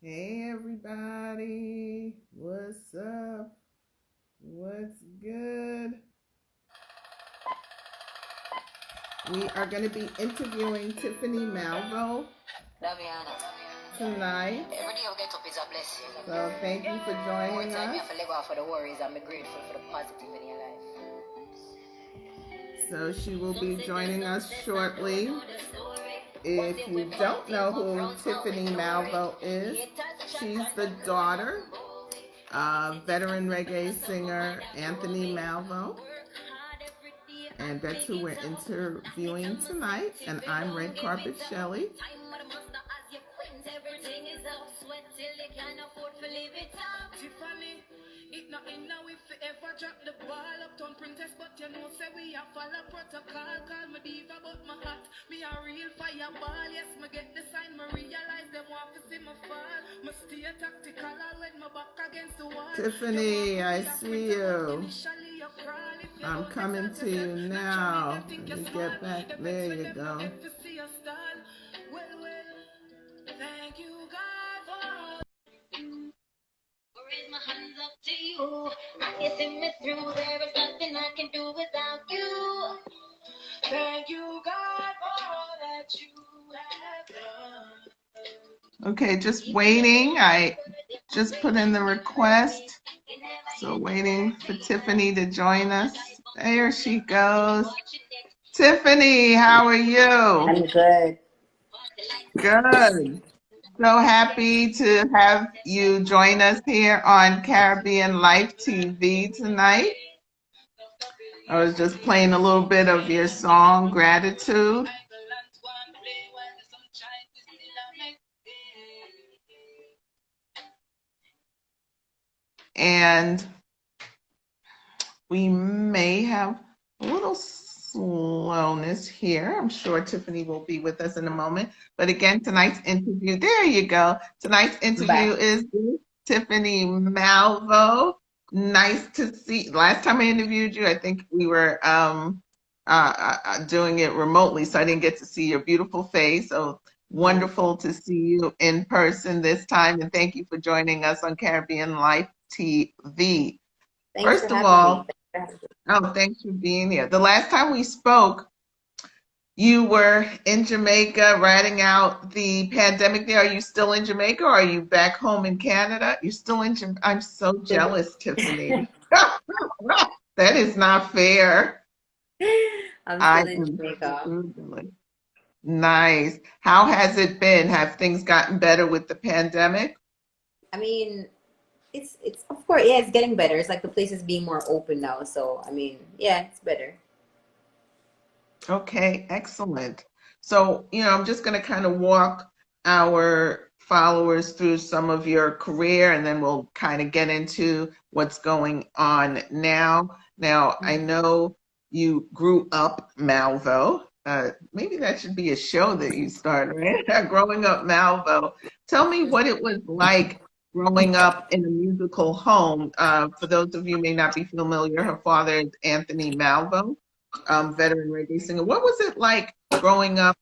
Hey everybody, what's up? What's good? We are going to be interviewing Tiffanie Malvo tonight. Every day we get up is a blessing. So thank you for joining More time you us. have to let go for the worries and be grateful for the positive in your life. So she will be joining us shortly. If you don't know who Tiffanie Malvo is, she's the daughter of veteran reggae singer Anthony Malvo. And that's who we're interviewing tonight. And I'm Red Carpet Shelley. Tiffanie, it not in now if you ever drop the ball up on princess, but you know say we have follow protocol. Call me diva but my heart, me a real fireball. Yes, me get the sign, me realize them want to see me fall. Me stay tactical all when my back against the wall. Tiffanie, I see you. I'm coming to you now. Let me get back. There you go. Thank you, God, for Raise my hands up to you. You see me through. There is nothing I can do without you. thank you, God, for all that you have done. Okay, just waiting. I just put in the request. So waiting for Tiffanie to join us. There she goes. Tiffanie, how are you? I'm good. Good. So happy to have you join us here on Caribbeanlifetv tonight. I was just playing a little bit of your song, Gratitude. And we may have a little slowness here. I'm sure Tiffanie will be with us in a moment. But again, tonight's interview, there you go. Tonight's interview is Tiffanie Malvo. Nice to see. Last time I interviewed you, I think we were doing it remotely, so I didn't get to see your beautiful face. So wonderful to see you in person this time. And thank you for joining us on Caribbean Life TV. First of all, thanks for being here. The last time we spoke, you were in Jamaica riding out the pandemic there. Are you still in Jamaica or are you back home in Canada? You're still in Jamaica. I'm so jealous, Tiffanie. That is not fair. I'm still in Jamaica. Nice. How has it been? Have things gotten better with the pandemic? I mean, it's of course, yeah, it's getting better. It's like the place is being more open now. So I mean, yeah, it's better. Okay, excellent. So, I'm just going to kind of walk our followers through some of your career and then we'll kind of get into what's going on now. Now, I know you grew up Malvo. Maybe that should be a show that you start, right? Growing up Malvo. Tell me what it was like growing up in a musical home. For those of you who may not be familiar, her father is Anthony Malvo, veteran reggae singer. What was it like growing up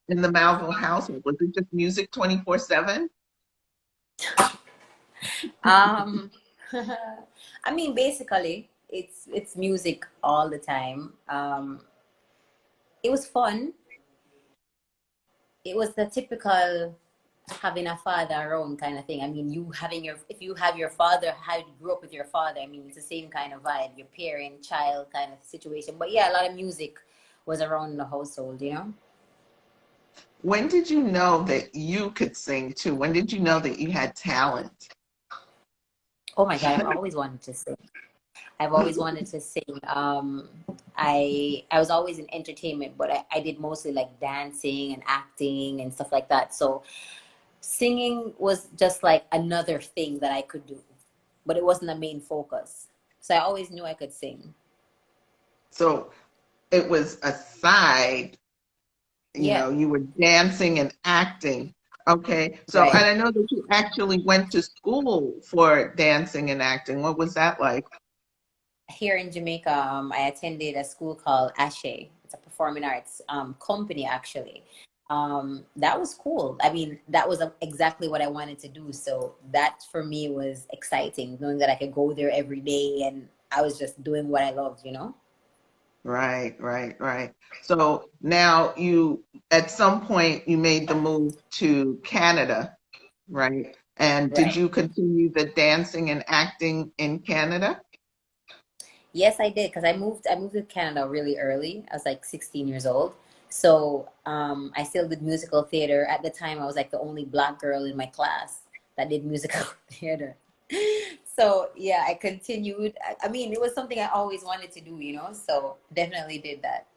in the Malvo household? Was it just music 24/7? I mean, basically, it's music all the time. It was fun. It was the typical having a father around kind of thing. I mean, if you have your father, how you grew up with your father, I mean, it's the same kind of vibe, your parent, child kind of situation. But yeah, a lot of music was around the household, you know? When did you know that you could sing too? When did you know that you had talent? Oh my God, I've always wanted to sing. I've always wanted to sing. I was always in entertainment, but I did mostly like dancing and acting and stuff like that. So singing was just like another thing that I could do, but it wasn't the main focus. So I always knew I could sing. So it was a side, Yeah. You were dancing and acting. Okay. So, Right. and I know that you actually went to school for dancing and acting. What was that like? Here in Jamaica, I attended a school called Ashe. It's a performing arts company, actually. That was cool. I mean, that was exactly what I wanted to do. So that for me was exciting, knowing that I could go there every day and I was just doing what I loved, you know? Right, right, right. So now you, at some point, you made the move to Canada, right? And did Right. you continue the dancing and acting in Canada? Yes, I did because I moved to Canada really early. I was like 16 years old. So I still did musical theater. At the time, I was like the only black girl in my class that did musical theater. So yeah, I continued. I mean, it was something I always wanted to do, you know. So definitely did that.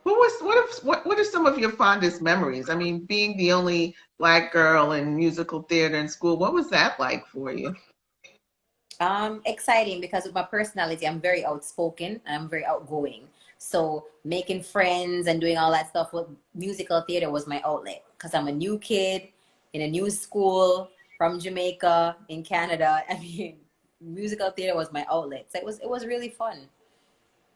What are some of your fondest memories? I mean, being the only black girl in musical theater in school, what was that like for you? Exciting because with my personality, I'm very outspoken and I'm very outgoing. So making friends and doing all that stuff with musical theater was my outlet because I'm a new kid in a new school from Jamaica in Canada. I mean, musical theater was my outlet. So it was really fun.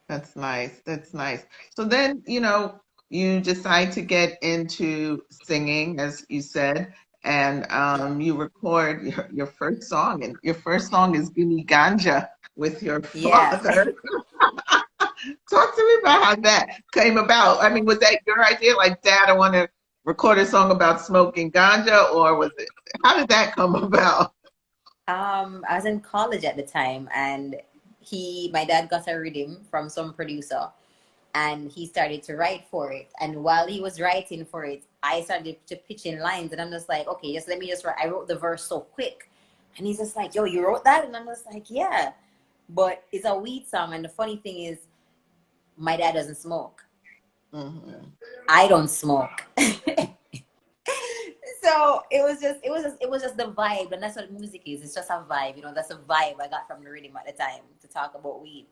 That's nice. That's nice. So then, you decide to get into singing, as you said, and you record your first song, and your first song is Gimme Ganja with your Yeah. father. Talk to me about how that came about. I mean, was that your idea? Like, Dad, I want to record a song about smoking ganja, or how did that come about? I was in college at the time and my dad got a rhythm from some producer and he started to write for it. And while he was writing for it, I started to pitch in lines, and I'm just like, okay, just let me just write. I wrote the verse so quick, and he's just like, yo, you wrote that, and I'm just like, yeah. But it's a weed song, and the funny thing is, my dad doesn't smoke. Mhm. I don't smoke. So it was just the vibe, and that's what music is. It's just a vibe, you know. That's a vibe I got from the rhythm at the time to talk about weed.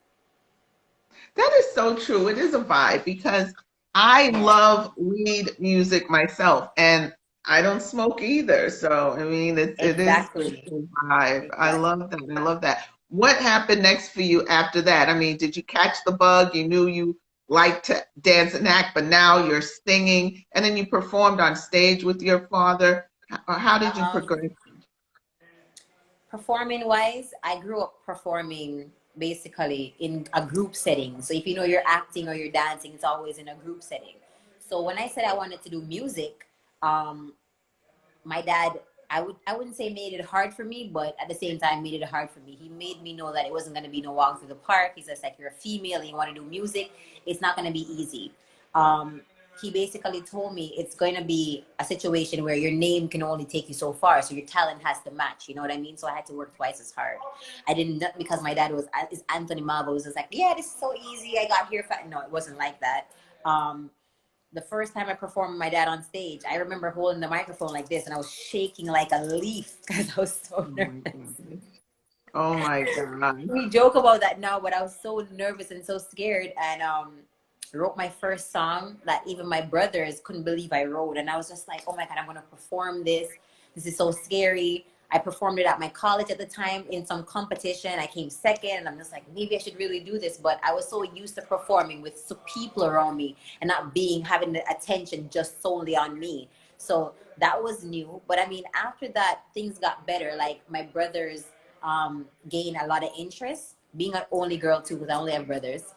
That is so true. It is a vibe because I Yeah, love weed music myself, and I don't smoke either. So I mean, it's exactly, a vibe. I exactly. love that. I love that. What happened next for you after that? I mean, did you catch the bug? You knew you liked to dance and act, but now you're singing, and then you performed on stage with your father. How did you Um, progress? Performing wise, I grew up performing basically in a group setting. So if you know you're acting or you're dancing, it's always in a group setting. So when I said I wanted to do music, um, my dad, I wouldn't say made it hard for me, but at the same time made it hard for me. He made me know that it wasn't gonna be no walk through the park. He's just like, you're a female and you want to do music, it's not gonna be easy. Um, he basically told me it's going to be a situation where your name can only take you so far, so your talent has to match. You know what I mean? So I had to work twice as hard. I didn't, because my dad is Anthony Malvo. Was just like, yeah, this is so easy. I got here. No, it wasn't like that. Um, the first time I performed with my dad on stage, I remember holding the microphone like this and I was shaking like a leaf because I was so Oh my nervous. God. Oh my God. We joke about that now, but I was so nervous and so scared, and wrote my first song that even my brothers couldn't believe I wrote. And I was just like, oh my God, I'm gonna perform this. This is so scary. I performed it at my college at the time in some competition. I came second, and I'm just like, maybe I should really do this. But I was so used to performing with people around me and not having the attention just solely on me. So that was new. But I mean, after that, things got better. Like my brothers gained a lot of interest. Being an only girl too, because I only have brothers.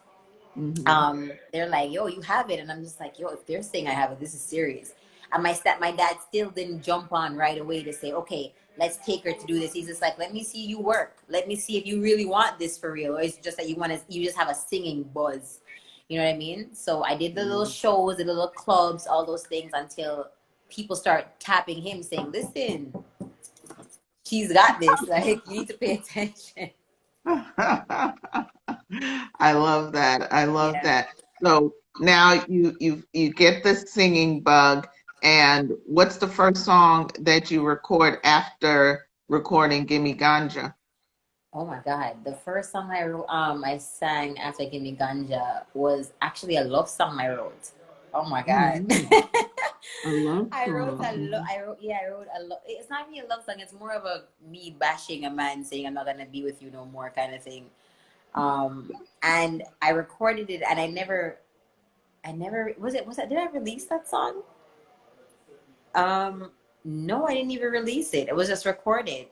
Mhm. They're like, yo, you have it. And I'm just like, yo, if they're saying I have it, this is serious. And my dad still didn't jump on right away to say, okay, let's take her to do this. He's just like, let me see you work. Let me see if you really want this for real. Or it's just that you just have a singing buzz. You know what I mean? So I did the little shows, the little clubs, all those things until people start tapping him saying, listen, she's got this. Like, you need to pay attention. I love that. I love Yeah. that. So now you get the singing bug, and what's the first song that you record after recording Gimme Ganja? Oh my God. The first song I sang after Give Me Ganja was actually a love song I wrote. Oh my Oh, God. nice. A love song. I wrote a lot. It's not really a love song. It's more of a me bashing a man saying I'm not gonna be with you no more kind of thing. And I recorded it, and I never was it did I release that song? No, I didn't even release it. It was just recorded.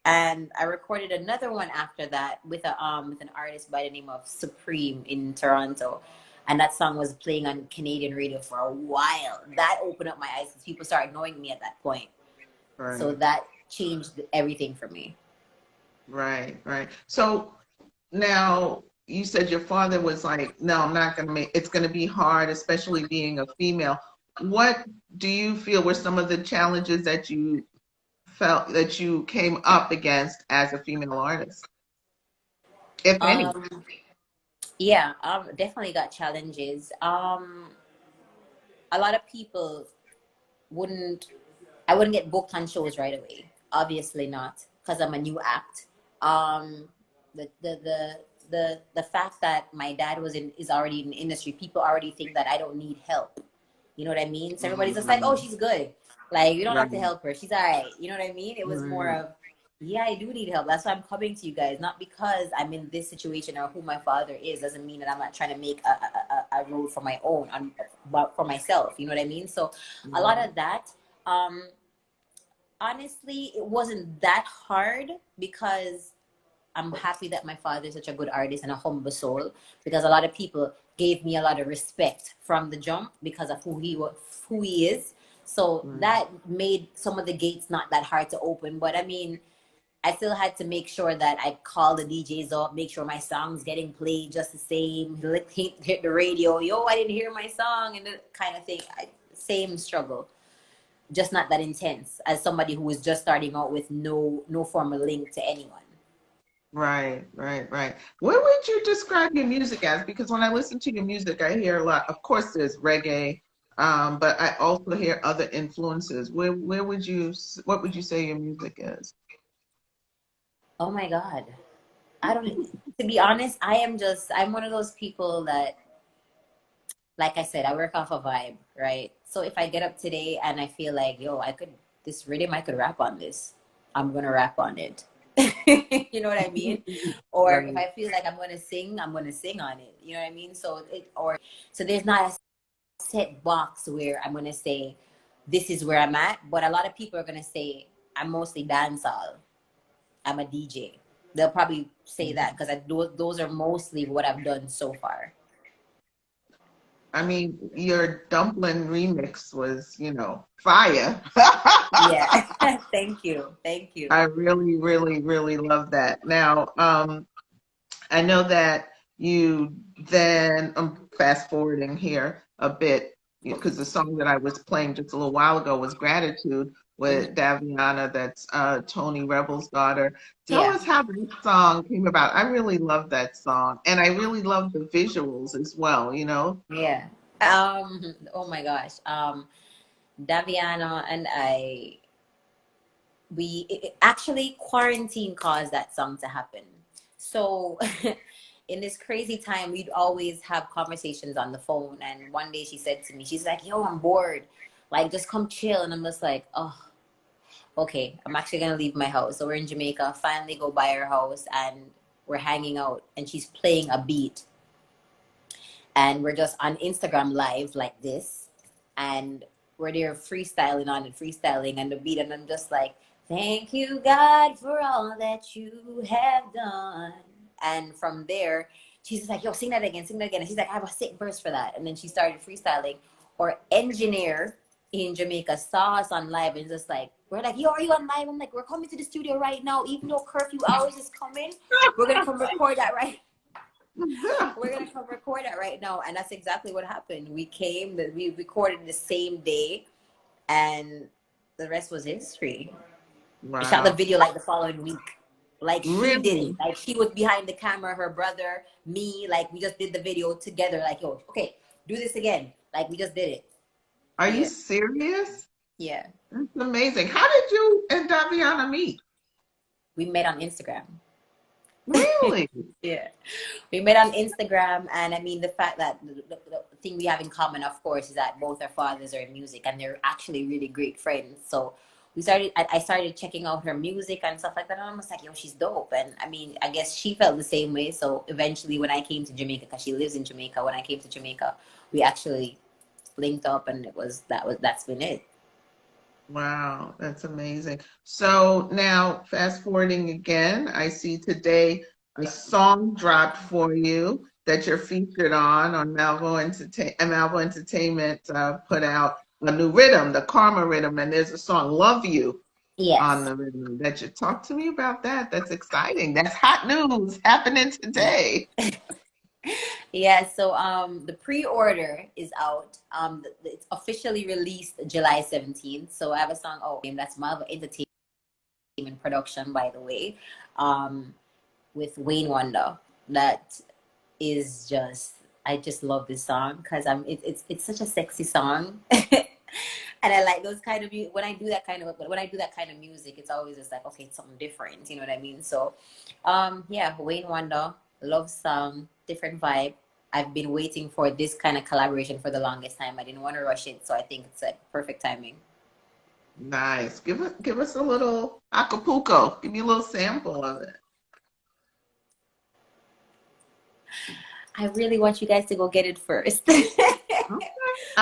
And I recorded another one after that with an artist by the name of Supreme in Toronto. And that song was playing on Canadian radio for a while. That opened up my eyes because people started knowing me at that point. Right. So that changed everything for me. Right, right. So now you said your father was like, no, I'm not going to make, it's going to be hard, especially being a female. What do you feel were some of the challenges that you felt that you came up against as a female artist, if any? Yeah, definitely got challenges. A lot of people wouldn't, I wouldn't get booked on shows right away. Obviously not, because I'm a new act. Um, the fact that my dad is already in the industry, people already think that I don't need help. You know what I mean? So everybody's just like, oh, she's good. Like, you don't have to Right, help her. She's all right. You know what I mean? It was more right, of, yeah, I do need help. That's why I'm coming to you guys. Not because I'm in this situation or who my father is. Doesn't mean that I'm not trying to make a road for my own, but for myself. You know what I mean? So a lot of that. Um, Honestly, it wasn't that hard because I'm happy that my father is such a good artist and a humble soul, because a lot of people gave me a lot of respect from the jump because of who he is. So right. that made some of the gates not that hard to open. But I mean, I still had to make sure that I call the DJs up, make sure my song's getting played just the same, hit the radio, yo, I didn't hear my song, and that kind of thing. Same struggle, just not that intense as somebody who was just starting out with no formal link to anyone. Right, right, right. What would you describe your music as? Because when I listen to your music, I hear a lot. Of course, there's reggae, but I also hear other influences. Where would you, what would you say your music is? Oh my God. I don't, to be honest, I'm one of those people that, like I said, I work off a vibe, right? So if I get up today and I feel like, yo, this rhythm, I could rap on this, I'm going to rap on it. You know what I mean? Or if Right, I feel like I'm going to sing, I'm going to sing on it. You know what I mean? So there's not a set box where I'm going to say, this is where I'm at. But a lot of people are going to say, I'm mostly dancehall. I'm a DJ. They'll probably say that because those are mostly what I've done so far. I mean, your dumpling remix was, fire. Yeah. Thank you. Thank you. I really, really, really love that. Now, I know that you then, I'm fast forwarding here a bit, because the song that I was playing just a little while ago was Gratitude with Daviana, that's Tony Rebel's daughter. Tell Yeah. us how this song came about. I really love that song, and I really love the visuals as well. Yeah. Oh my gosh. Daviana and I, actually quarantine caused that song to happen. So in this crazy time, we'd always have conversations on the phone. And one day she said to me, she's like, yo, I'm bored. Like, just come chill. And I'm just like, oh, okay, I'm actually going to leave my house. So we're in Jamaica, finally go by her house and we're hanging out and she's playing a beat. And we're just on Instagram live like this. And we're there freestyling on it, freestyling and the beat. And I'm just like, thank you, God, for all that you have done. And from there, she's just like, yo, sing that again, sing that again. And she's like, I have a sick verse for that. And then she started freestyling. Our engineer in Jamaica saw us on live and just like, we're like, yo, are you on live? I'm like, we're coming to the studio right now. Even though curfew hours is coming, we're going to come record that right. We're going to come record that right now. And that's exactly what happened. We recorded the same day and the rest was history. We shot the Wow. video like the following week. Like she did it. Really? Like she was behind the camera, her brother, me, like we just did the video together. Like, yo, okay, do this again. Like we just did it. Are you Yeah. serious? Yeah. That's amazing. How did you and Daviana meet? We met on Instagram. Really? Yeah. We met on Instagram. And I mean, the fact that the thing we have in common, of course, is that both our fathers are in music and they're actually really great friends. So I started checking out her music and stuff like that. And I was like, yo, she's dope. And I mean, I guess she felt the same way. So eventually when I came to Jamaica, because she lives in Jamaica, when I came to Jamaica, we actually linked up and that's been it. Wow, that's amazing. So now, fast forwarding again, I see today a song dropped for you that you're featured on Malvo Entertainment put out a new rhythm, the Karma rhythm, and there's a song "Love You" on Yes. the rhythm. That you talk to me about that. That's exciting. That's hot news happening today. Yeah, so the pre-order is out. It's officially released July 17th. So I have a song, oh, that's Malvo Entertainment production, by the way, with Wayne Wonder. That is just, I just love this song because it's such a sexy song. And I like those kind of when I do that kind of music, it's always just like, okay, it's something different, you know what I mean? So yeah, Wayne Wonder, love song, different vibe. I've been waiting for this kind of collaboration for the longest time. I didn't want to rush it, so I think it's like perfect timing. Nice. Give us a little Acapulco. Give me a little sample of it. I really want you guys to go get it first. Okay.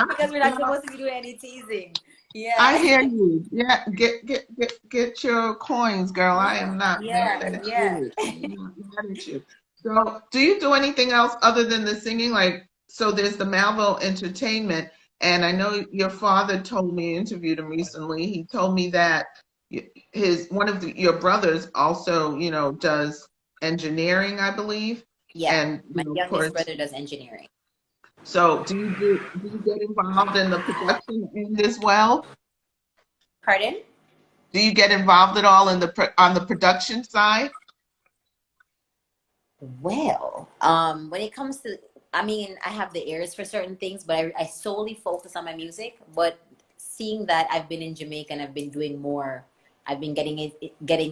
Because we're not supposed to be doing any teasing. I Yeah. hear you. Yeah, get your coins, girl. I am not mad Yeah, at yeah. you. I'm not mad at you. So, do you do anything else other than the singing? Like, so there's the Malvo Entertainment, and I know your father told me, interviewed him recently. He told me that his one of your brothers also, does engineering, I believe, Yeah. and My of youngest course. brother does engineering. So, do you get involved in the production end as well? Pardon? Do you get involved at all in on the production side? Well, when it comes to, I mean, I have the ears for certain things, but I solely focus on my music. But seeing that I've been in Jamaica and I've been doing more, I've been getting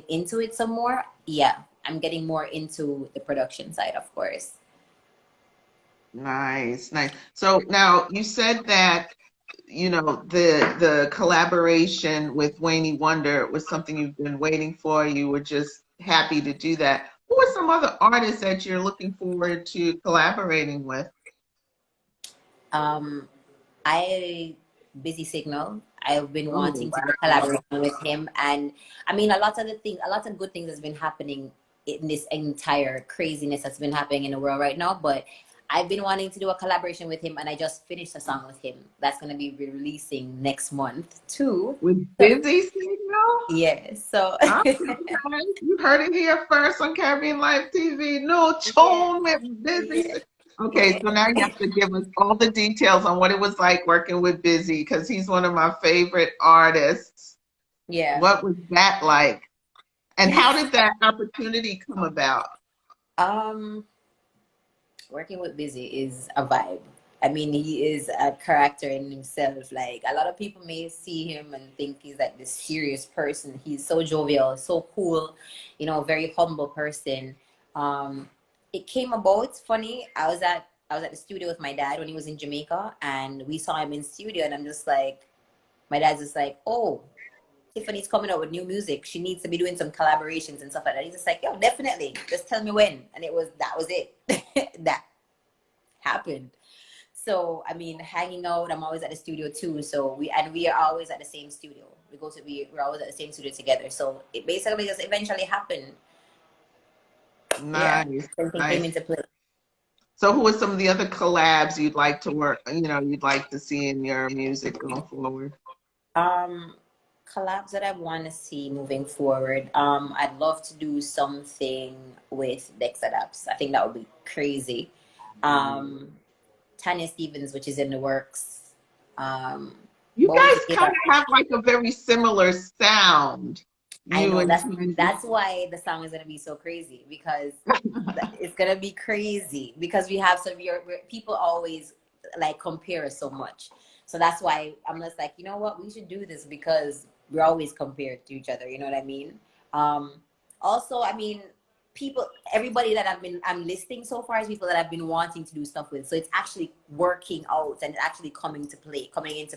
into it some more. Yeah, I'm getting more into the production side, of course. Nice, nice. So now you said that, the collaboration with Wayne Wonder was something you've been waiting for. You were just happy to do that. Who are some other artists that you're looking forward to collaborating with? Um, I Busy Signal. I've been Oh, wanting to do wow. collaboration with him, and I mean, a lot of good things has been happening in this entire craziness that's been happening in the world right now. But I've been wanting to do a collaboration with him, and I just finished a song with him that's gonna be releasing next month too. With So Busy Signal? yeah, so Okay. You heard it here first on Caribbean Life TV. No yeah, tone with Busy yeah, Signal. Okay, yeah, so now you have to give us all the details on what it was like working with Busy because he's one of my favorite artists. yeah. What was that like? And how did that opportunity come about? Um, Working with Busy is a vibe. I mean, he is a character in himself. Like a lot of people may see him and think he's like this serious person. He's so jovial, so cool, very humble person. Um, it came about. It's funny. I was at the studio with my dad when he was in Jamaica, and we saw him in studio, and I'm just like, my dad's just like, oh, Tiffany's coming out with new music. She needs to be doing some collaborations and stuff like that. He's just like, yo, definitely. Just tell me when. And that was it. That happened. So I mean, hanging out. I'm always at the studio too. So we are always at the same studio. We're always at the same studio together. So it basically just eventually happened. Yeah, Nice, something came nice. into play. So who are some of the other collabs you'd like to you'd like to see in your music going forward? Um, Collabs that I want to see moving forward. I'd love to do something with Dexter Daps. I think that would be crazy. Um, Tanya Stevens, which is in the works. Um, You Bounty guys kind Killer. of have like a very similar sound. I You know and that's why the song is gonna be so crazy because it's gonna be crazy because we have people always like compare us so much. So that's why I'm just like, you know what, we should do this because we're always compared to each other. You know what I mean? Also, I mean, everybody that I'm listing so far is people that I've been wanting to do stuff with. So it's actually working out and actually coming into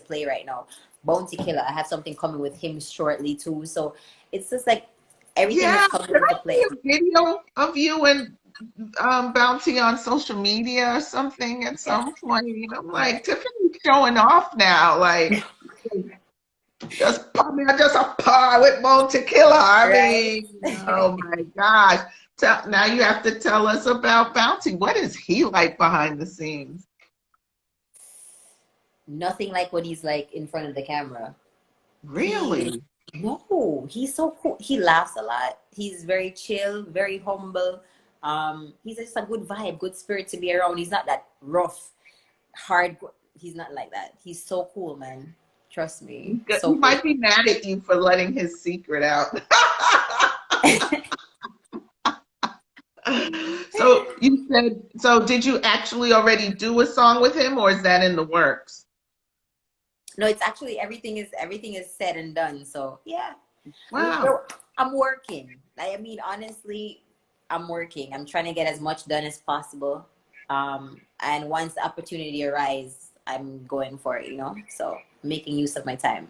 play right now. Bounty Killer, I have something coming with him shortly too. So it's just like everything is yeah, coming did into I play. see a video of you and Bounty on social media or something at Yeah, some point? I'm yeah. like, Tiffany's showing off now. Like, Just a par with Bone Tequila. I Right? mean, oh my gosh. Now you have to tell us about Bounty. What is he like behind the scenes? Nothing like what he's like in front of the camera. Really? No, he's so cool. He laughs a lot. He's very chill, very humble. He's just a good vibe, good spirit to be around. He's not that rough, hard. He's not like that. He's so cool, man. Trust me. He So cool. might be mad at you for letting his secret out. So you said, so did you actually already do a song with him, or is that in the works? No, it's actually everything is said and done. So yeah. Wow. I'm working. I mean, honestly, I'm working. I'm trying to get as much done as possible. And once the opportunity arises, I'm going for it, you know? So making use of my time.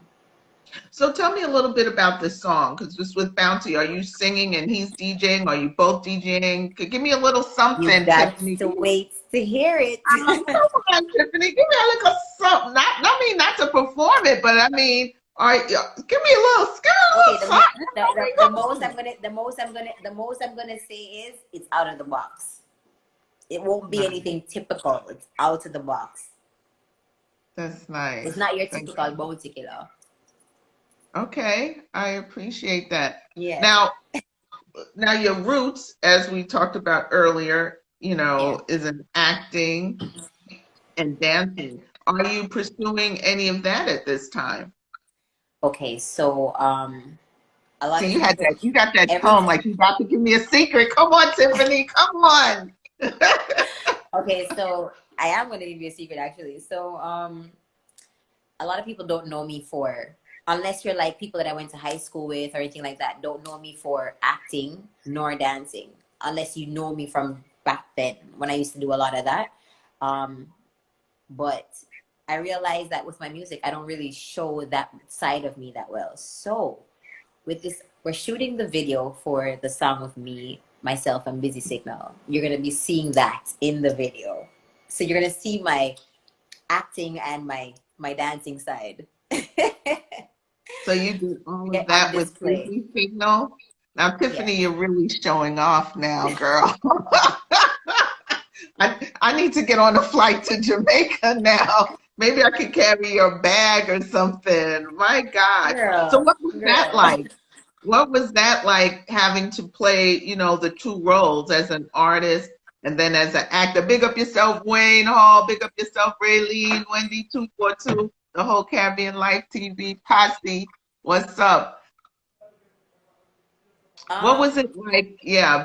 So tell me a little bit about this song, because just with Bounty, are you singing and he's DJing? Are you both DJing? Give me a little something, You got Tiffanie. to wait to hear it. Come on, Tiffanie. Give me a little something. Not to perform it, but I mean, all right, give me a little something. The most I'm gonna say is it's out of the box. It won't be anything typical. It's out of the box. That's nice. It's not your typical bounty killer. Okay, I appreciate that. Yeah. Now your roots, as we talked about earlier, is in acting and dancing. Are you pursuing any of that at this time? Okay, so a lot of you got that tone like you about to give me a secret. Come on, Tiffanie, come on. Okay, so I am going to give you a secret actually. So a lot of people don't know me unless you're like people that I went to high school with or anything like that, don't know me for acting nor dancing, unless you know me from back then when I used to do a lot of that. But I realized that with my music, I don't really show that side of me that well. So with this, we're shooting the video for the song with me, myself, and Busy Signal. You're going to be seeing that in the video. So you're going to see my acting and my dancing side. So you did all of that with Busy Signal? Now, Tiffanie, you're really showing off now, girl. I need to get on a flight to Jamaica now. Maybe I could carry your bag or something. My God. Girl, so what was that like? What was that like having to play, the two roles as an artist and then as an actor? Big up yourself, Wayne Hall. Big up yourself, Raylene, Wendy 242, the whole Caribbeanlifetv posse. What's up? What was it like,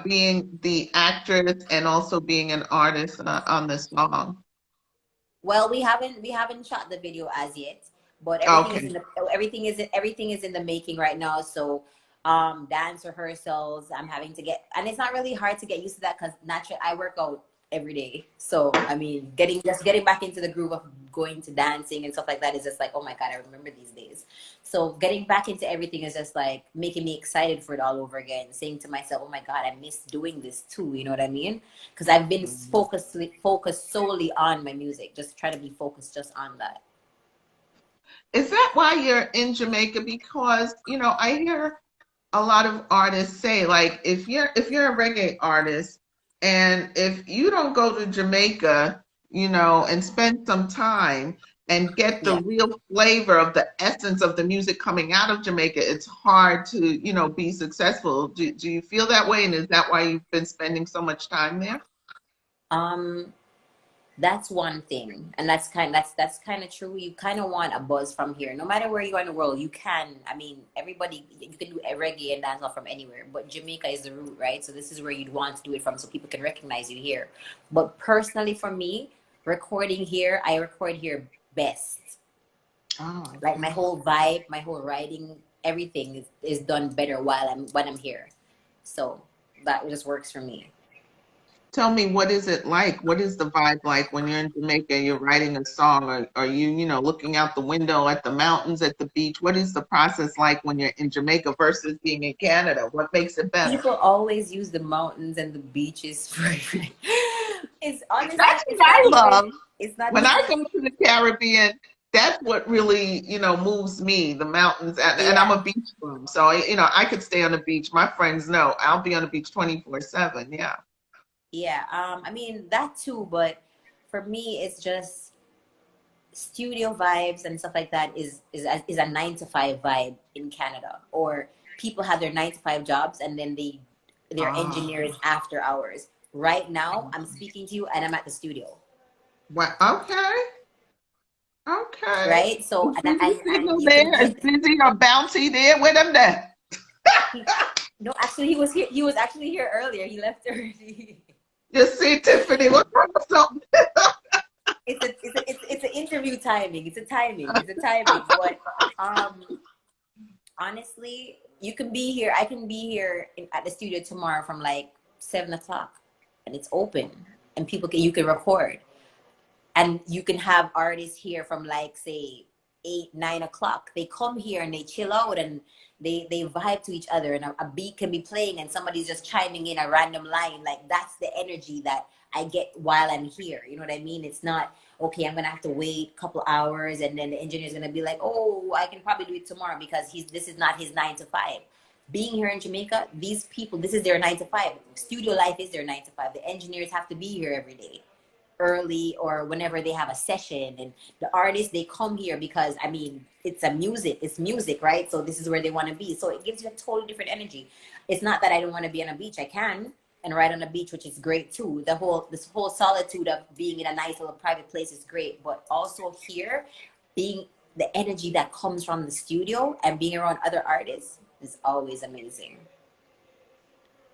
being the actress and also being an artist on this song? Well, we haven't shot the video as yet, but everything is in the making right now. So dance rehearsals, I'm having to get, and it's not really hard to get used to that because naturally I work out every day. So I mean, getting back into the groove of going to dancing and stuff like that is just like, oh my God, I remember these days. So getting back into everything is just like making me excited for it all over again, saying to myself, oh my God, I miss doing this too. You know what I mean? Because I've been focused solely on my music, just trying to be focused just on that. Is that why you're in Jamaica? Because, I hear a lot of artists say, like, if you're a reggae artist and if you don't go to Jamaica, and spend some time and get the real flavor of the essence of the music coming out of Jamaica, it's hard to, be successful. Do you feel that way? And is that why you've been spending so much time there? That's one thing, and that's kind of true. You kind of want a buzz from here. No matter where you are in the world, you can. I mean, you can do reggae and dancehall from anywhere, but Jamaica is the root, right? So this is where you'd want to do it from, so people can recognize you here. But personally, for me, recording here, I record here best. Oh, okay. Like my whole vibe, my whole writing, everything is done better when I'm here. So that just works for me. Tell me, what is it like? What is the vibe like when you're in Jamaica, you're writing a song? Or are you, looking out the window at the mountains, at the beach? What is the process like when you're in Jamaica versus being in Canada? What makes it better? People always use the mountains and the beaches for it's honestly, that's what I love. It's not when I go to the Caribbean, that's what really, moves me, the mountains. And I'm Yeah. a beach bum. So, I could stay on the beach. My friends know I'll be on the beach 24/7. Yeah. Yeah. I mean that too, but for me, it's just studio vibes and stuff like that is a 9 to 5 vibe in Canada. Or people have their 9 to 5 jobs and then they're Ah, engineers after hours. Right now, I'm speaking to you and I'm at the studio. well, okay. Okay. Right? So Is busy and signal you can there? Is get busy or bounty there? Where them there? no, actually he was here. He was actually here earlier. He left early. You see, Tiffany, what's wrong with something? It's an interview timing. It's a timing. It's a timing. But honestly, you can be here. I can be here at the studio tomorrow from like 7 o'clock, and it's open, and you can record, and you can have artists here from like say 8, 9 o'clock. They come here and they chill out and they vibe to each other, and a beat can be playing and somebody's just chiming in a random line. Like that's the energy that I get while I'm here. You know what I mean? It's not okay, I'm gonna have to wait a couple hours and then the engineer's gonna be like, oh, I can probably do it tomorrow because this is not his 9 to 5. Being here in Jamaica, these people, this is their 9 to 5. Studio life is their 9 to 5. The engineers have to be here every day early or whenever they have a session, and the artists, they come here because I mean it's music, right? So this is where they want to be, so it gives you a totally different energy. It's not that I don't want to be on a beach. I can and ride on a beach, which is great too. This whole solitude of being in a nice little private place is great, but also here, being the energy that comes from the studio and being around other artists is always amazing.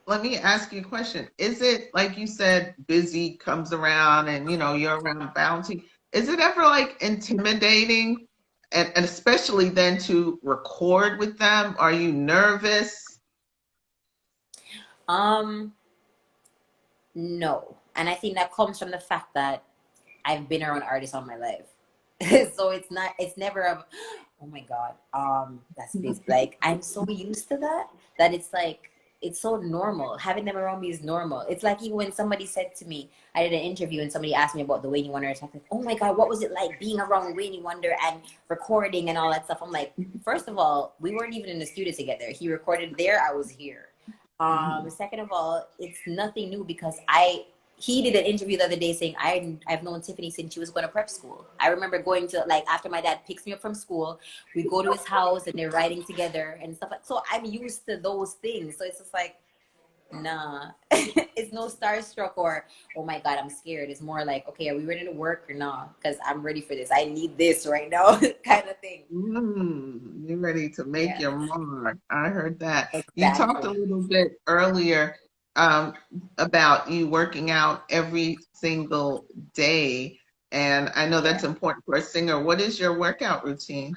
Let me ask you a question. Is it like you said, busy comes around and you're around bounty? Is it ever like intimidating and especially then to record with them? Are you nervous? um No. And I think that comes from the fact that I've been around artists all my life. So it's never a, oh my God, that's big. Like, I'm so used to that it's like, it's so normal. Having them around me is normal. It's like even when somebody said to me, I did an interview and somebody asked me about the Wayne Wonder, and I was like, oh my God, what was it like being around Wayne Wonder and recording and all that stuff? I'm like, first of all, we weren't even in the studio together. He recorded there, I was here. Second of all, it's nothing new because he did an interview the other day saying I've known Tiffany since she was going to prep school. I remember going to, like, after my dad picks me up from school, we go to his house and they're riding together and stuff like. So I'm used to those things. So it's just like, nah, it's no starstruck or oh my God, I'm scared. It's more like, okay, are we ready to work or not? Because I'm ready for this. I need this right now, kind of thing. You're ready to make Yeah, your mark. I heard that. You talked a exactly. little bit earlier about you working out every single day. And I know Yeah. that's important for a singer. What is your workout routine?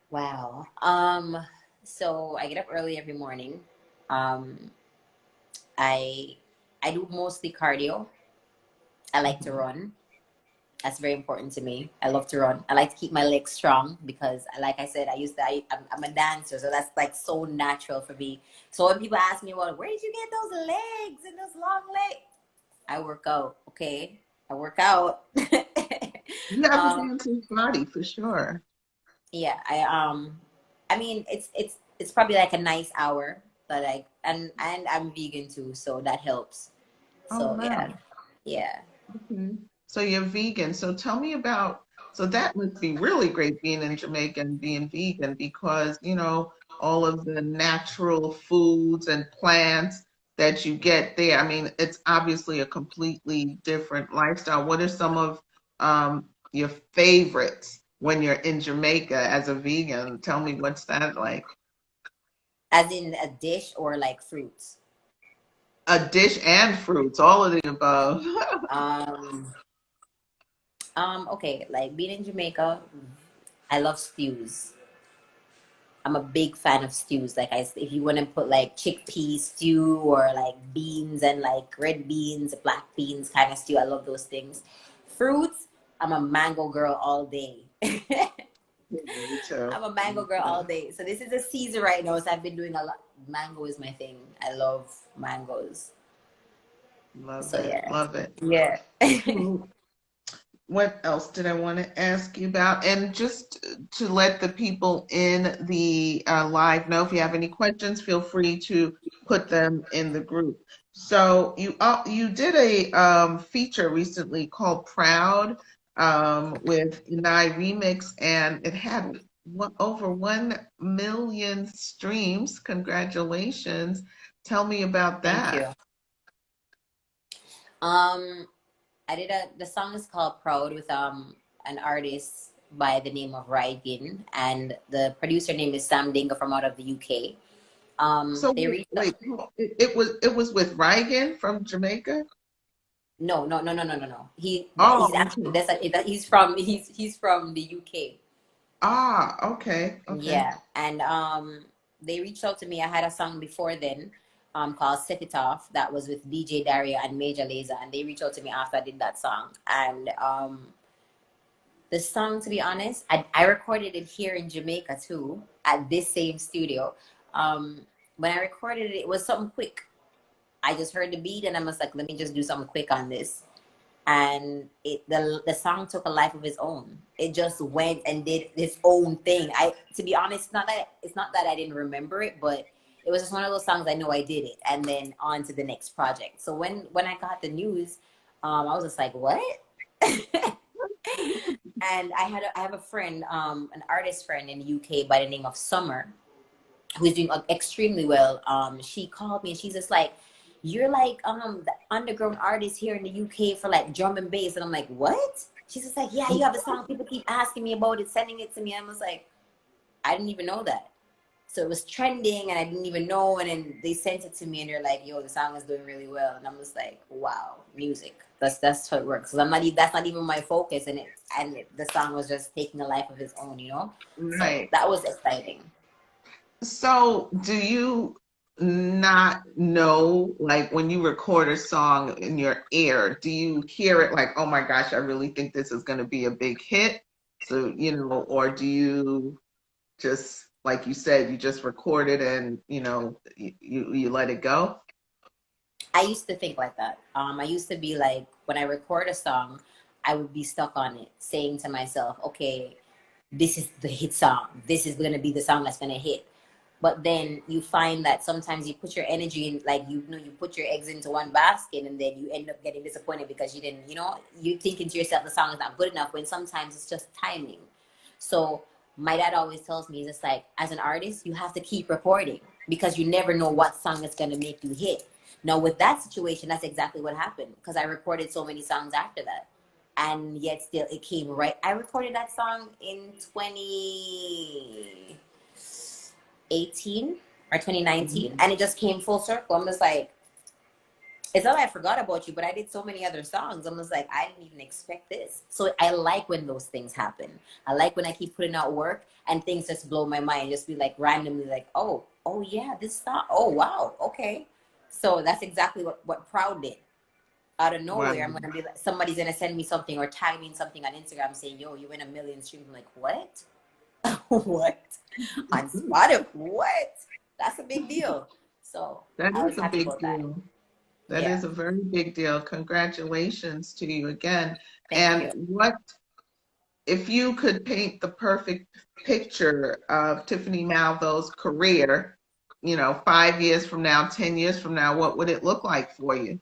Wow. So I get up early every morning. Um, I I do mostly cardio. I like to Mhm. run. That's very important to me. I love to run. I like to keep my legs strong because, like I said, I'm a dancer, so that's like so natural for me. So when people ask me, well, where did you get those legs and those long legs? I work out, okay? I work out. You have a um, dancer's body for sure. yeah, I mean, it's probably like a nice hour, but like, and I'm vegan too, so that helps. Oh, So yeah, wow. yeah, Okay. So you're vegan. So tell me about, so that must be really great being in Jamaica and being vegan because, all of the natural foods and plants that you get there. I mean, it's obviously a completely different lifestyle. What are some of your favorites when you're in Jamaica as a vegan? Tell me what's that like? as in a dish or like fruits. A dish and fruits, all of the above. Um, okay, like being in Jamaica, I love stews. I'm a big fan of stews. Like if you want to put like chickpea stew or like beans and like red beans, black beans kind of stew, I love those things. Fruits, I'm a mango girl all day. Me too. I'm a mango Me girl all too. day. So this is a season right now, so I've been doing a lot. Mango is my thing. I love mangoes. Love So it. yeah, Love it. yeah. So what else did I want to ask you about? And just to let the people in the live know, if you have any questions, feel free to put them in the group. So you did a feature recently called Proud with Unai Remix, and it had over 1 million streams. Congratulations. Tell me about Thank you. that. I did the song is called Proud with an artist by the name of Rygin, and the producer name is Sam Dinga from out of the UK. So They reached out. wait, it was with Reagan from Jamaica? No. He's Oh, actually okay. he's from the UK. Ah, okay, okay. Yeah, and they reached out to me. I had a song before then, called "Set It Off" that was with DJ Dario and Major Lazer, and they reached out to me after I did that song. And the song, to be honest, I recorded it here in Jamaica too, at this same studio. When I recorded it, it was something quick. I just heard the beat and I was like, let me just do something quick on this. And the song took a life of its own. It just went and did its own thing. To be honest, it's not that I didn't remember it, but it was just one of those songs I know I did it, and then on to the next project. So when I got the news, I was just like, what? And I have a friend, an artist friend in the UK by the name of Summer, who's doing extremely well. She called me and she's just like, "You're like the underground artist here in the UK for like drum and bass," and I'm like, "What?" She's just like, "Yeah, you have a song. People keep asking me about it, sending it to me." And I was like, "I didn't even know that." So it was trending and I didn't even know. And then they sent it to me and they're like, "Yo, the song is doing really well." And I'm just like, "Wow, music. That's how it works." Because that's not even my focus. The song was just taking a life of its own, you know. So Right. that was exciting. So, do you not know, like when you record a song in your ear, do you hear it like, oh my gosh, I really think this is going to be a big hit? So, or do you just, like you said, you just record it and, you let it go? I used to think like that. I used to be like, when I record a song, I would be stuck on it, saying to myself, okay, this is the hit song. This is going to be the song that's going to hit. But then you find that sometimes you put your energy in, like, you put your eggs into one basket and then you end up getting disappointed because you didn't, you thinking to yourself, the song is not good enough, when sometimes it's just timing. So my dad always tells me, he's just like, as an artist, you have to keep recording because you never know what song is going to make you hit. Now, with that situation, that's exactly what happened because I recorded so many songs after that. And yet still it came right. I recorded that song in 2018 or 2019 and it just came full circle. I'm just like, it's not like I forgot about you, but I did so many other songs. I'm just like, I didn't even expect this. So I like when those things happen. I like when I keep putting out work and things just blow my mind, just be like randomly like, oh yeah, this song, oh wow, okay. So that's exactly what Proud did. Out of Wow. nowhere, I'm gonna be like, somebody's gonna send me something or tag me in something on Instagram saying, "Yo, you win 1 million streams." I'm like, what? What? On Spotify? What? That's a big deal. So That I is was a happy big about that. deal. That Yeah. is a very big deal. Congratulations to you again. Thank And you. if you could paint the perfect picture of Tiffanie Malvo's career, 5 years from now, 10 years from now, what would it look like for you?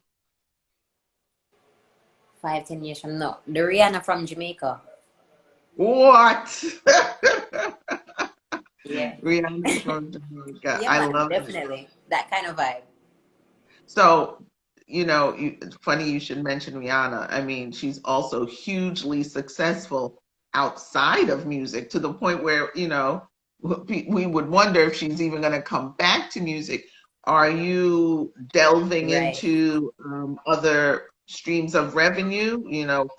5, 10 years from now, the Rihanna from Jamaica. What? Yeah. Rihanna from Jamaica. Yeah, I man. love it. Definitely that kind of vibe. So, it's funny you should mention Rihanna. I mean, she's also hugely successful outside of music to the point where, we would wonder if she's even going to come back to music. Are you delving Right. into other streams of revenue,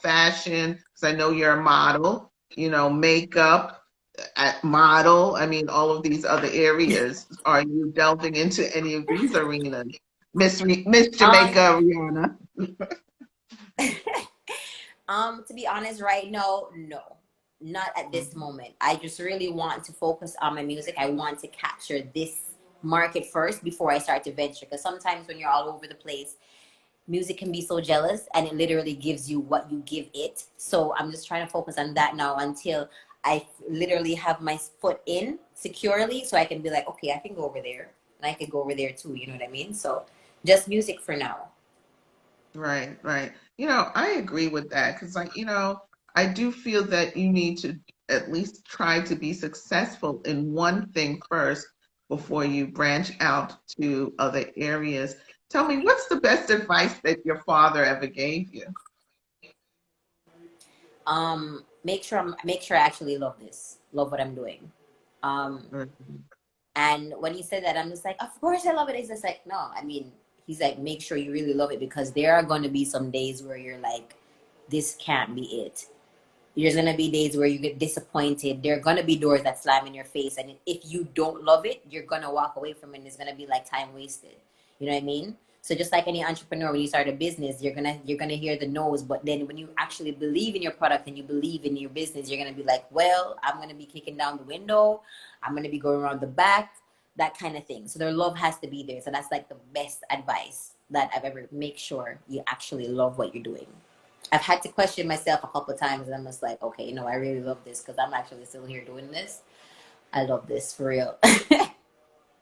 fashion? Because I know you're a model, makeup, model. I mean, all of these other areas. Are you delving into any of these arenas? Miss Um. Jamaica Rihanna. To be honest, right now, no, not at this moment. I just really want to focus on my music. I want to capture this market first before I start to venture. Because sometimes when you're all over the place, music can be so jealous, and it literally gives you what you give it. So I'm just trying to focus on that now until I literally have my foot in securely, so I can be like, okay, I can go over there, and I can go over there too. You know what I mean? So just music for now. Right, right. I agree with that because, like, I do feel that you need to at least try to be successful in one thing first before you branch out to other areas. Tell me, what's the best advice that your father ever gave you? Make sure I actually love this, love what I'm doing. Mhm. And when he said that, I'm just like, of course I love it. He's just like, no, I mean, he's like, make sure you really love it, because there are going to be some days where you're like, this can't be it. There's going to be days where you get disappointed. There are going to be doors that slam in your face. And if you don't love it, you're going to walk away from it. And it's going to be like time wasted. You know what I mean? So just like any entrepreneur, when you start a business, you're gonna hear the no's, but then when you actually believe in your product and you believe in your business, you're gonna be like, well, I'm gonna be kicking down the window, I'm gonna be going around the back, that kind of thing. So their love has to be there. So that's like the best advice that I've ever. Make sure you actually love what you're doing. I've had to question myself a couple of times, and I'm just like, okay, I really love this because I'm actually still here doing this. I love this for real.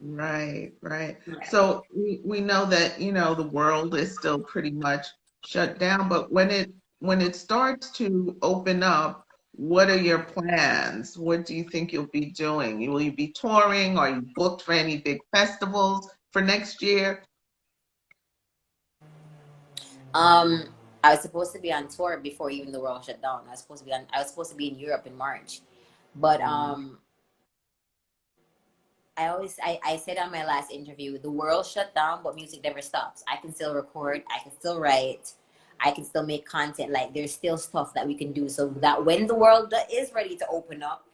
Right, right. Yeah. So we know that, the world is still pretty much shut down, but when it starts to open up, what are your plans? What do you think you'll be doing? Will you be touring? Are you booked for any big festivals for next year? Um, I was supposed to be on tour before even the world shut down. I was supposed to be in Europe in March. But Mm. I said on my last interview, the world shut down, but music never stops. I can still record, I can still write, I can still make content. Like there's still stuff that we can do, so that when the world is ready to open up,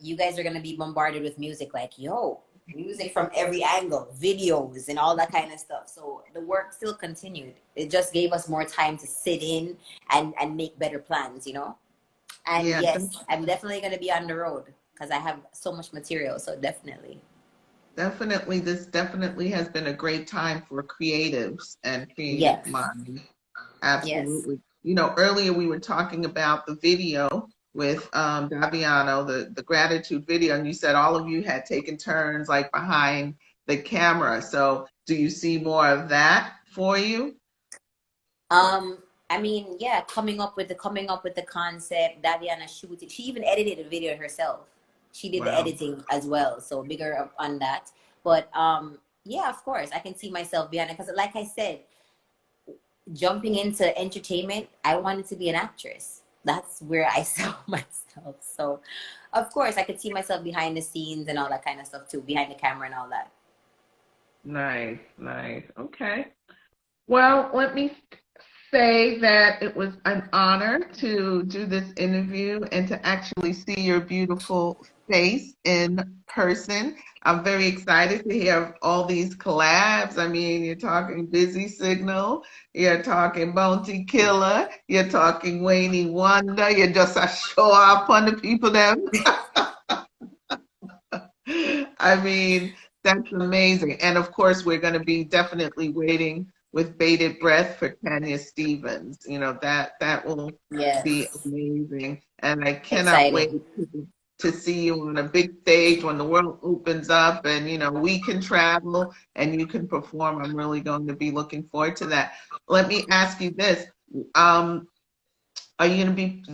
you guys are gonna be bombarded with music. Like, yo, music from every angle, videos and all that kind of stuff. So the work still continued. It just gave us more time to sit in and make better plans. And Yeah, yes, I'm definitely gonna be on the road because I have so much material. So definitely. definitely. This definitely has been a great time for creatives and creative Yes. minds. Yes. Absolutely. Earlier we were talking about the video with Daviano, the gratitude video, and you said all of you had taken turns like behind the camera. So do you see more of that for you? Um, I mean, yeah, coming up with the concept, Daviana shooting. She even edited the video herself. She did the Wow. editing as well, so bigger up on that. But yeah, of course, I can see myself behind it because, like I said, jumping into entertainment, I wanted to be an actress. That's where I saw myself. So, of course, I could see myself behind the scenes and all that kind of stuff too, behind the camera and all that. Nice, nice. Okay. Well, let me say that it was an honor to do this interview and to actually see your beautiful face in person. I'm very excited to hear all these collabs. I mean, you're talking Busy Signal, you're talking Bounty Killer, you're talking Wayne Wonder, you're just a show up on the people them. I mean, that's amazing. And of course, we're going to be definitely waiting with bated breath for Tanya Stevens. That will be Yes, amazing. And I cannot wait exciting. to see you on a big stage when the world opens up and, we can travel and you can perform. I'm really going to be looking forward to that. Let me ask you this. Um, are you going to be,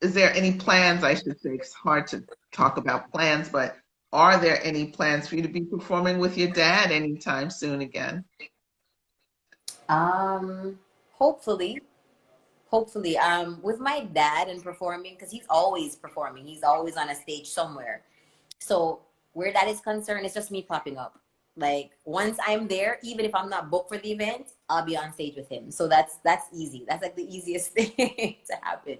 is there any plans, I should say, it's hard to talk about plans, but are there any plans for you to be performing with your dad anytime soon again? Um, hopefully, with my dad and performing, because he's always performing, he's always on a stage somewhere. So where that is concerned, it's just me popping up. Like once I'm there, even if I'm not booked for the event, I'll be on stage with him. So that's easy. That's like the easiest thing to happen.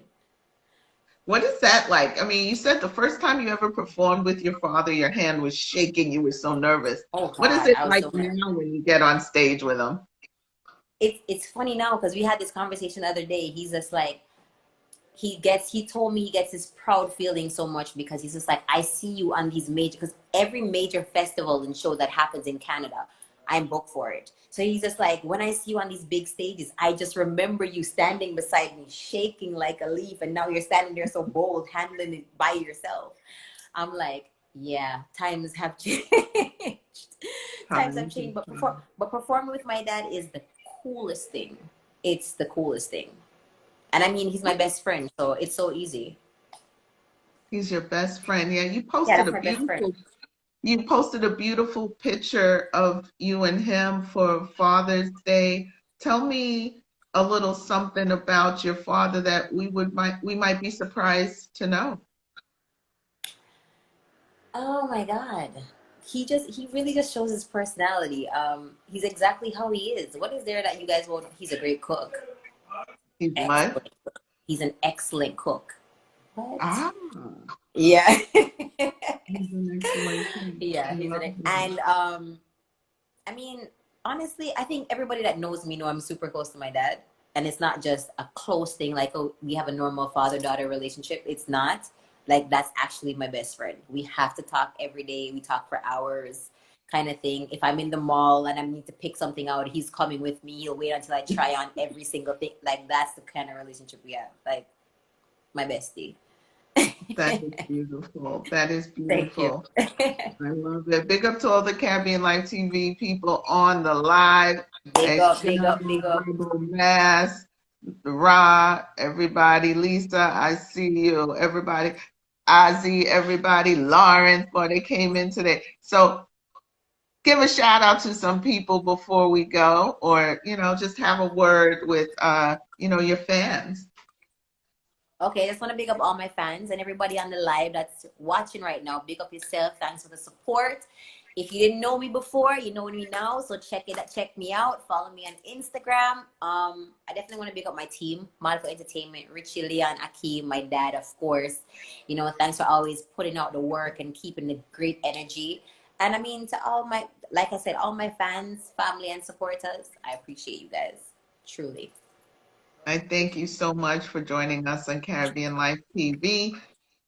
What is that like? I mean, you said the first time you ever performed with your father, your hand was shaking, you were so nervous. Oh What is God, it I was like so nervous. now when you get on stage with him? It's funny now because we had this conversation the other day. He's just like, he told me he gets this proud feeling so much because he's just like, I see you on these major, because every major festival and show that happens in Canada, I'm booked for it. So he's just like, when I see you on these big stages, I just remember you standing beside me, shaking like a leaf, and now you're standing there so bold, handling it by yourself. I'm like, yeah, times have changed. Times have changed. But performing with my dad is the coolest thing. It's the coolest thing. And I mean, he's my best friend, so it's so easy. He's your best friend. Yeah, Yeah, that's my best friend. You posted a beautiful picture of you and him for Father's Day. Tell me a little something about your father that we might be surprised to know. Oh my God. He really just shows his personality. He's exactly how he is. What is there that you guys won't? He's a great cook. He's what? Excellent. He's an excellent cook. What? Ah, Yeah. he's an excellent. Yeah, and I mean, honestly, I think everybody that knows me know I'm super close to my dad. And it's not just a close thing, like, oh, we have a normal father-daughter relationship. It's not. Like, that's actually my best friend. We have to talk every day. We talk for hours, kind of thing. If I'm in the mall and I need to pick something out, he's coming with me. He'll wait until I try on every single thing. Like, that's the kind of relationship we have. Like, my bestie. That is beautiful. That is Thank you. beautiful. I love it. Big up to all the Caribbean Life TV people on the live. Big up, big up, big up. Mass, Ra, everybody, Lisa, I see you. Everybody, Ozzy, everybody, Lauren, before they came in today. So give a shout out to some people before we go, or just have a word with your fans. Okay, I just want to big up all my fans and everybody on the live that's watching right now. Big up yourself. Thanks for the support. If you didn't know me before, you know me now. So check me out. Follow me on Instagram. I definitely want to big up my team, Malvo Entertainment, Richie, Leon, Akeem, my dad, of course. Thanks for always putting out the work and keeping the great energy. And I mean, to all my, like I said, all my fans, family, and supporters, I appreciate you guys. Truly. I thank you so much for joining us on Caribbean Life TV.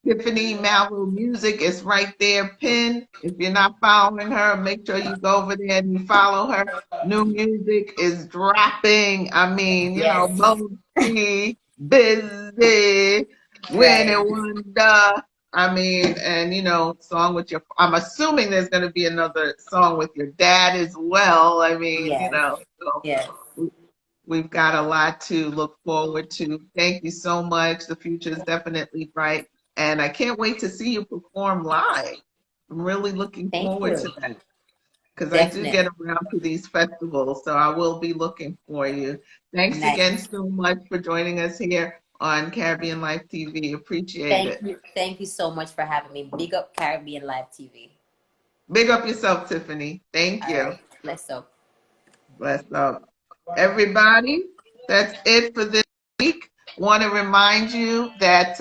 Tiffanie Malvo Music is right there pinned. If you're not following her, make sure you go over there and you follow her. New music is dropping. I mean, Yes. Mostly Busy, Right. Winnie Wonder. I mean, and song with I'm assuming there's going to be another song with your dad as well. I mean, Yes. so Yes. we've got a lot to look forward to. Thank you so much. The future is definitely bright. And I can't wait to see you perform live. I'm really looking Thank forward you. to that because I do Definitely. get around to these festivals. So I will be looking for you. Thanks Nice. again so much for joining us here on Caribbean Life TV. Appreciate it. Thank you so much for having me. Big up Caribbean Live TV. Big up yourself, Tiffanie. Thank All you. right. Bless up. Bless up. Everybody, that's it for this week. Want to remind you that,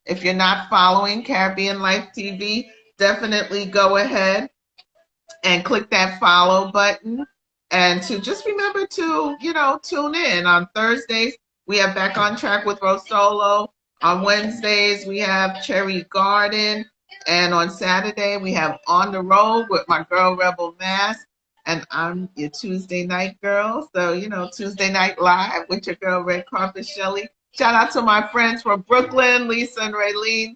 if you're not following Caribbean Life TV, definitely go ahead and click that follow button. And to just remember to, tune in. On Thursdays, we have Back on Track with Rosolo. On Wednesdays, we have Cherry Garden. And on Saturday, we have On the Road with my girl Rebel Mass. And I'm your Tuesday night girl. So, Tuesday Night Live with your girl Red Carpet Shelley. Shout out to my friends from Brooklyn, Lisa and Raylene.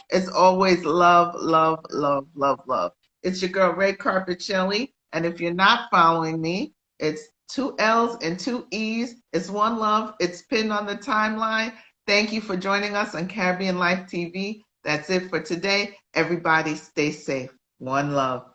It's always love, love, love, love, love. It's your girl Red Carpet Shelley. And if you're not following me, it's 2 L's and 2 E's. It's one love. It's pinned on the timeline. Thank you for joining us on Caribbean Life TV. That's it for today. Everybody stay safe. One love.